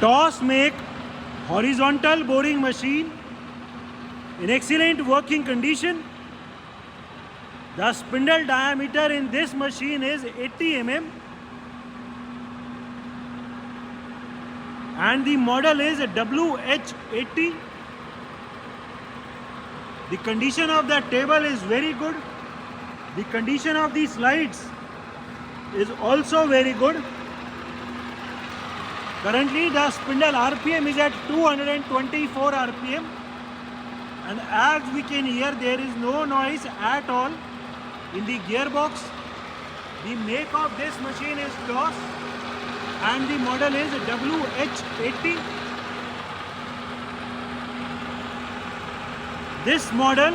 Toss make horizontal boring machine in excellent working condition. The spindle diameter in this machine is 80 mm and the model is WH80. The condition of the table is very good. The condition of the slides is also very good. Currently the spindle RPM is at 224 RPM and as we can hear there is no noise at all in the gearbox. The make of this machine is TOS and the model is WH80. This model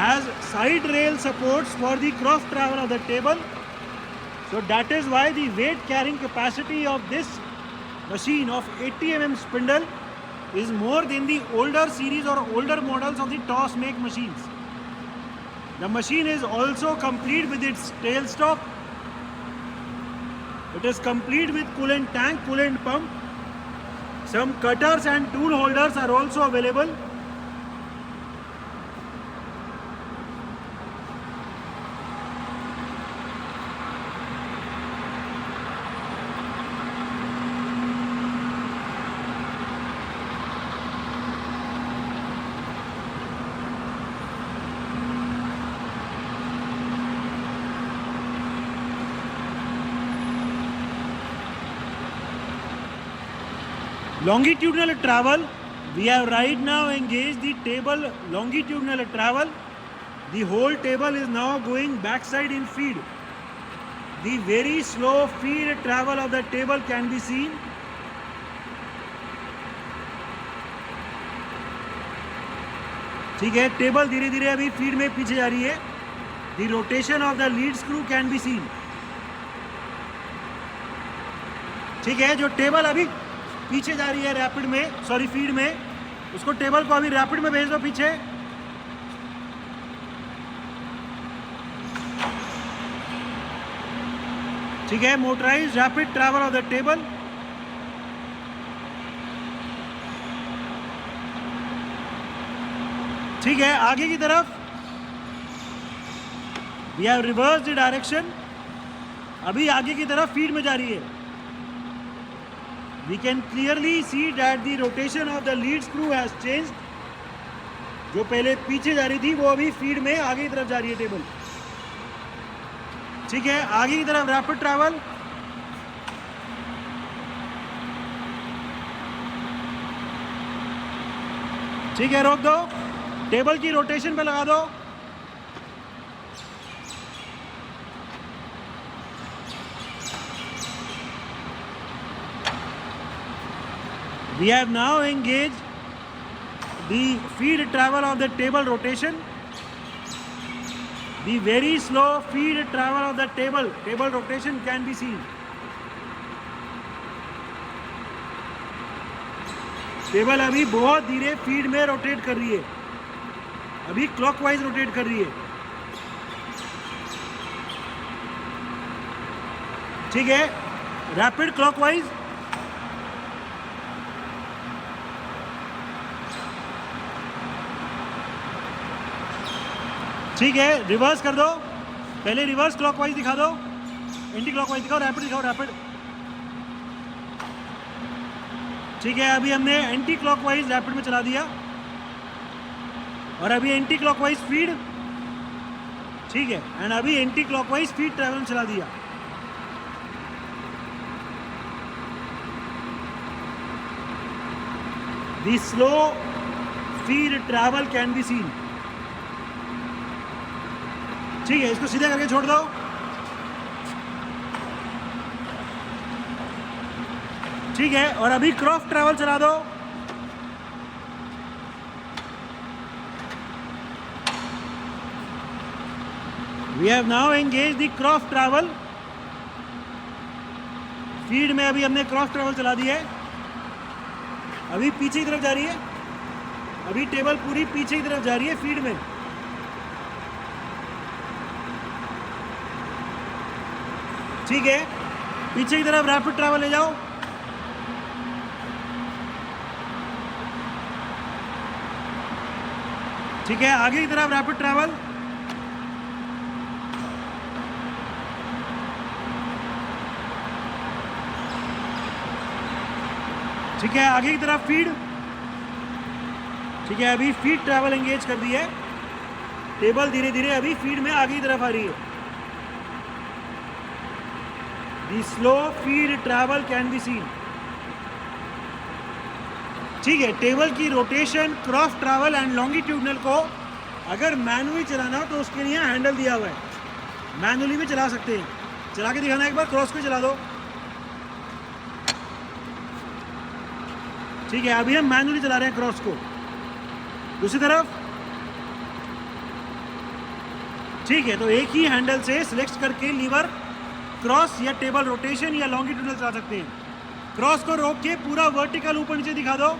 has side rail supports for the cross travel of the table. So that is why the weight carrying capacity of this machine of 80 mm spindle is more than the older series or older models of the TOS make machines. The machine is also complete with its tailstock. It is complete with coolant tank, coolant pump. Some cutters and tool holders are also available. Longitudinal travel, we have right now engaged the table longitudinal travel. The whole table is now going backside in feed. The very slow feed travel of the table can be seen. ठीक है, table धीरे धीरे अभी feed में पीछे जा रही है. The rotation of the lead screw can be seen. ठीक है, जो टेबल अभी पीछे जा रही है रैपिड में, सॉरी फीड में, उसको टेबल को अभी रैपिड में भेज दो पीछे. ठीक है, motorise rapid travel of the table. ठीक है, आगे की तरफ we have reverse the direction. अभी आगे की तरफ फीड में जा रही है. We can clearly see that the rotation of the lead screw has changed. जो पहले पीछे जा रही थी वो अभी फीड में आगे की तरफ जा रही है टेबल. ठीक है, आगे की तरफ रैपिड ट्रैवल. ठीक है, रोक दो, टेबल की रोटेशन पे लगा दो. We have now engaged the feed travel of the table rotation. The very slow feed travel of the table rotation can be seen. Table अभी बहुत धीरे फीड में रोटेट कर रही है. अभी क्लॉकवाइज रोटेट कर रही है. ठीक है, रैपिड क्लॉकवाइज. ठीक है, रिवर्स कर दो. पहले रिवर्स क्लॉकवाइज दिखा दो, एंटी क्लॉकवाइज दिखाओ, रैपिड दिखाओ, रैपिड. ठीक है, अभी हमने एंटी क्लॉकवाइज रैपिड में चला दिया और अभी एंटी क्लॉकवाइज फीड. ठीक है, एंड अभी एंटी क्लॉकवाइज फीड ट्रैवल में चला दिया. The slow feed travel can be seen. ठीक है, इसको सीधा करके छोड़ दो. ठीक है, और अभी क्रॉस ट्रैवल चला दो. We have now engage the cross travel. Feed में अभी हमने क्रॉस ट्रैवल चला दिया है. अभी पीछे की तरफ जा रही है. अभी टेबल पूरी पीछे की तरफ जा रही है फीड में. ठीक है, पीछे की तरफ रैपिड ट्रैवल ले जाओ. ठीक है, आगे की तरफ रैपिड ट्रैवल। ठीक है, आगे की तरफ फीड। ठीक है, अभी फीड ट्रैवल एंगेज कर दी है। टेबल धीरे धीरे अभी फीड में आगे की तरफ आ रही है। The slow feed travel can be seen. ठीक है, टेबल की rotation, cross travel and longitudinal को अगर मैनुअली चलाना हो तो उसके लिए हैंडल दिया हुआ है, मैनुअली भी चला सकते हैं। चला के दिखाना एक बार, क्रॉस को चला दो। ठीक है, अभी हम मैनुअली चला रहे हैं क्रॉस को। दूसरी तरफ। ठीक है, तो एक ही हैंडल से सिलेक्ट करके लीवर क्रॉस या टेबल रोटेशन या लॉन्गिट्यूडनल चला सकते हैं। क्रॉस को रोक के पूरा वर्टिकल ऊपर नीचे दिखा दो।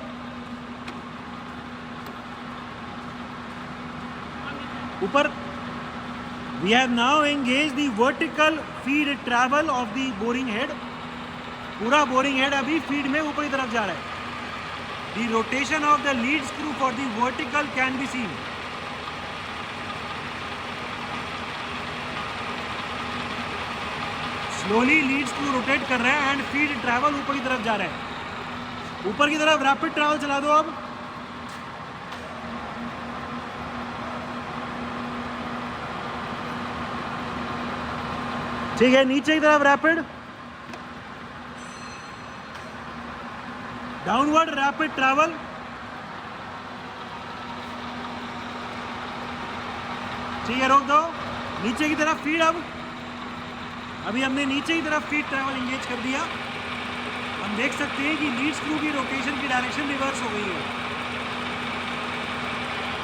ऊपर। We have now engage the vertical feed travel of the boring head. पूरा बोरिंग हेड अभी फीड में ऊपर की तरफ जा रहा है। The rotation of the lead screw for the vertical can be seen. Slowly lead screw rotate कर रहा है एंड फीड ट्रैवल ऊपर की तरफ जा रहा है। ऊपर की तरफ रैपिड ट्रैवल चला दो अब। ठीक है, नीचे की तरफ रैपिड, डाउनवर्ड रैपिड ट्रैवल। ठीक है, रोक दो। नीचे की तरफ फीड अब। अभी हमने नीचे की तरफ फीड ट्रैवल एंगेज कर दिया। हम देख सकते हैं कि लीड स्क्रू की रोटेशन की डायरेक्शन रिवर्स हो गई है।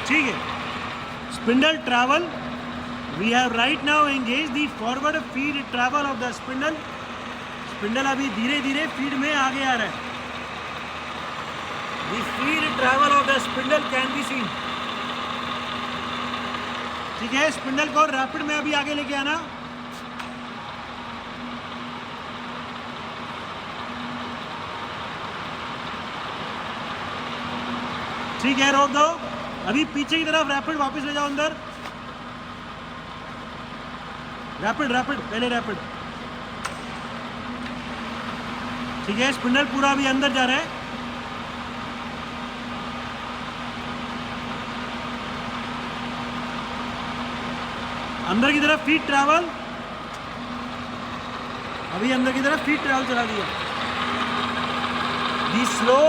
ठीक है, spindle travel. We have right now engage the forward feed travel of the spindle. Spindle अभी धीरे धीरे फीड में आगे आ रहा है। The feed travel of the spindle can be seen. ठीक है, स्पिंडल को रैपिड में अभी आगे लेके आना। ठीक है, रोक दो। अभी पीछे की तरफ रैपिड वापस ले जाओ अंदर। रैपिड रैपिड, पहले रैपिड। ठीक है, स्पिंडल पूरा अभी अंदर जा रहा है। अंदर की तरफ फीड ट्रैवल। अभी अंदर की तरफ फीड ट्रैवल चला दिया। The slow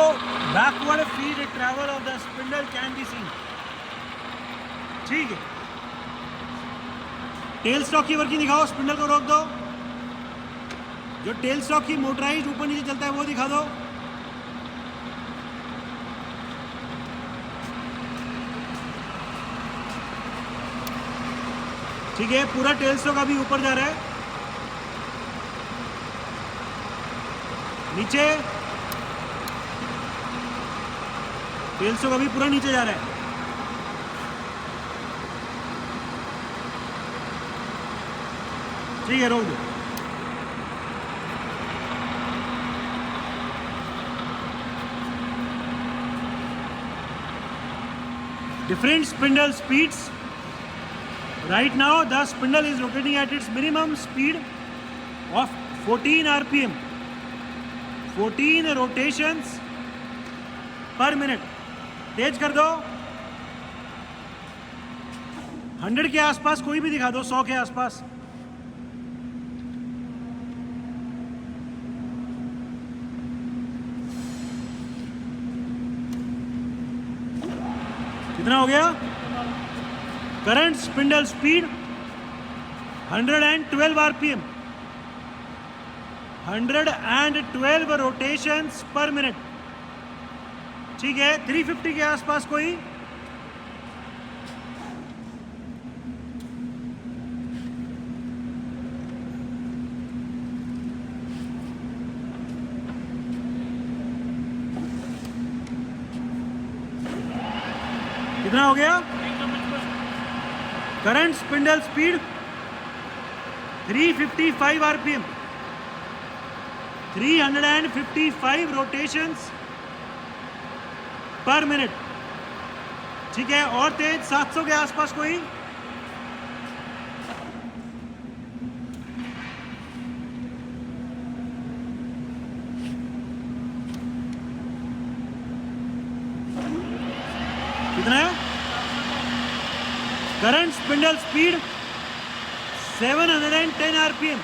backward feed travel of the spindle can be seen. ठीक है, टेल स्टॉक की वर्किंग दिखाओ। स्पिंडल को रोक दो। जो टेल स्टॉक की मोटराइज ऊपर नीचे चलता है वो दिखा दो। ठीक है, पूरा टेल स्टॉक अभी ऊपर जा रहा है। नीचे टेल स्टॉक अभी पूरा नीचे जा रहा है। ठीक है, रोक दो। Different spindle speeds. Right now the spindle is rotating at its minimum speed of 14 rpm, 14 rotations per minute. तेज कर दो। 100 के आसपास कोई भी दिखा दो, 100 के आसपास। कितना हो गया? Current spindle speed 112 RPM, 112 rotations पर मिनट। ठीक है, 350 के आसपास कोई? कितना हो गया? Current spindle speed 355 RPM, 355 rotations पर मिनट। ठीक है, और तेज 700 के आसपास कोई? कितना है? Current spindle speed 710 RPM,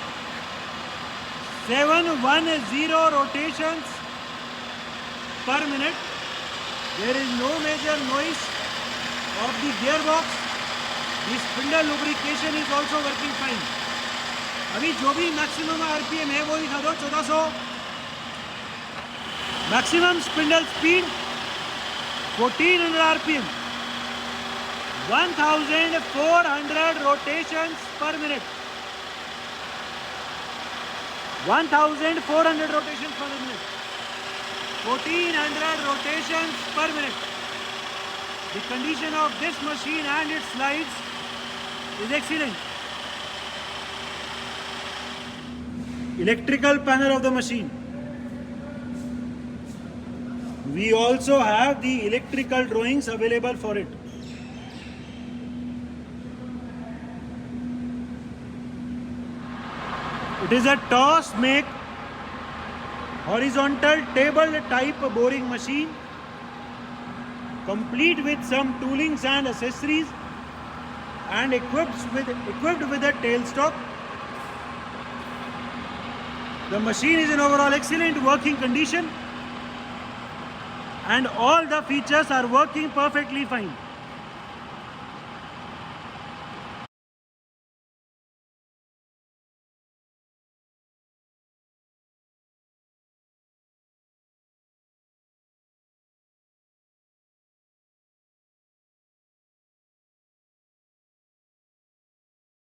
710 rotations per minute. There is no major noise of the gearbox. The spindle lubrication is also working fine. अभी जो भी मैक्सिमम आरपीएम है वो दिखा दो, 1400. Maximum spindle speed 1400 RPM, 1400 rotations per minute. 1400 rotations per minute. 1400 rotations per minute. The condition of this machine and its slides is excellent. Electrical panel of the machine. We also have the electrical drawings available for it. It is a toss make horizontal table type boring machine, complete with some toolings and accessories, and equipped with a tailstock. The machine is in overall excellent working condition and all the features are working perfectly fine.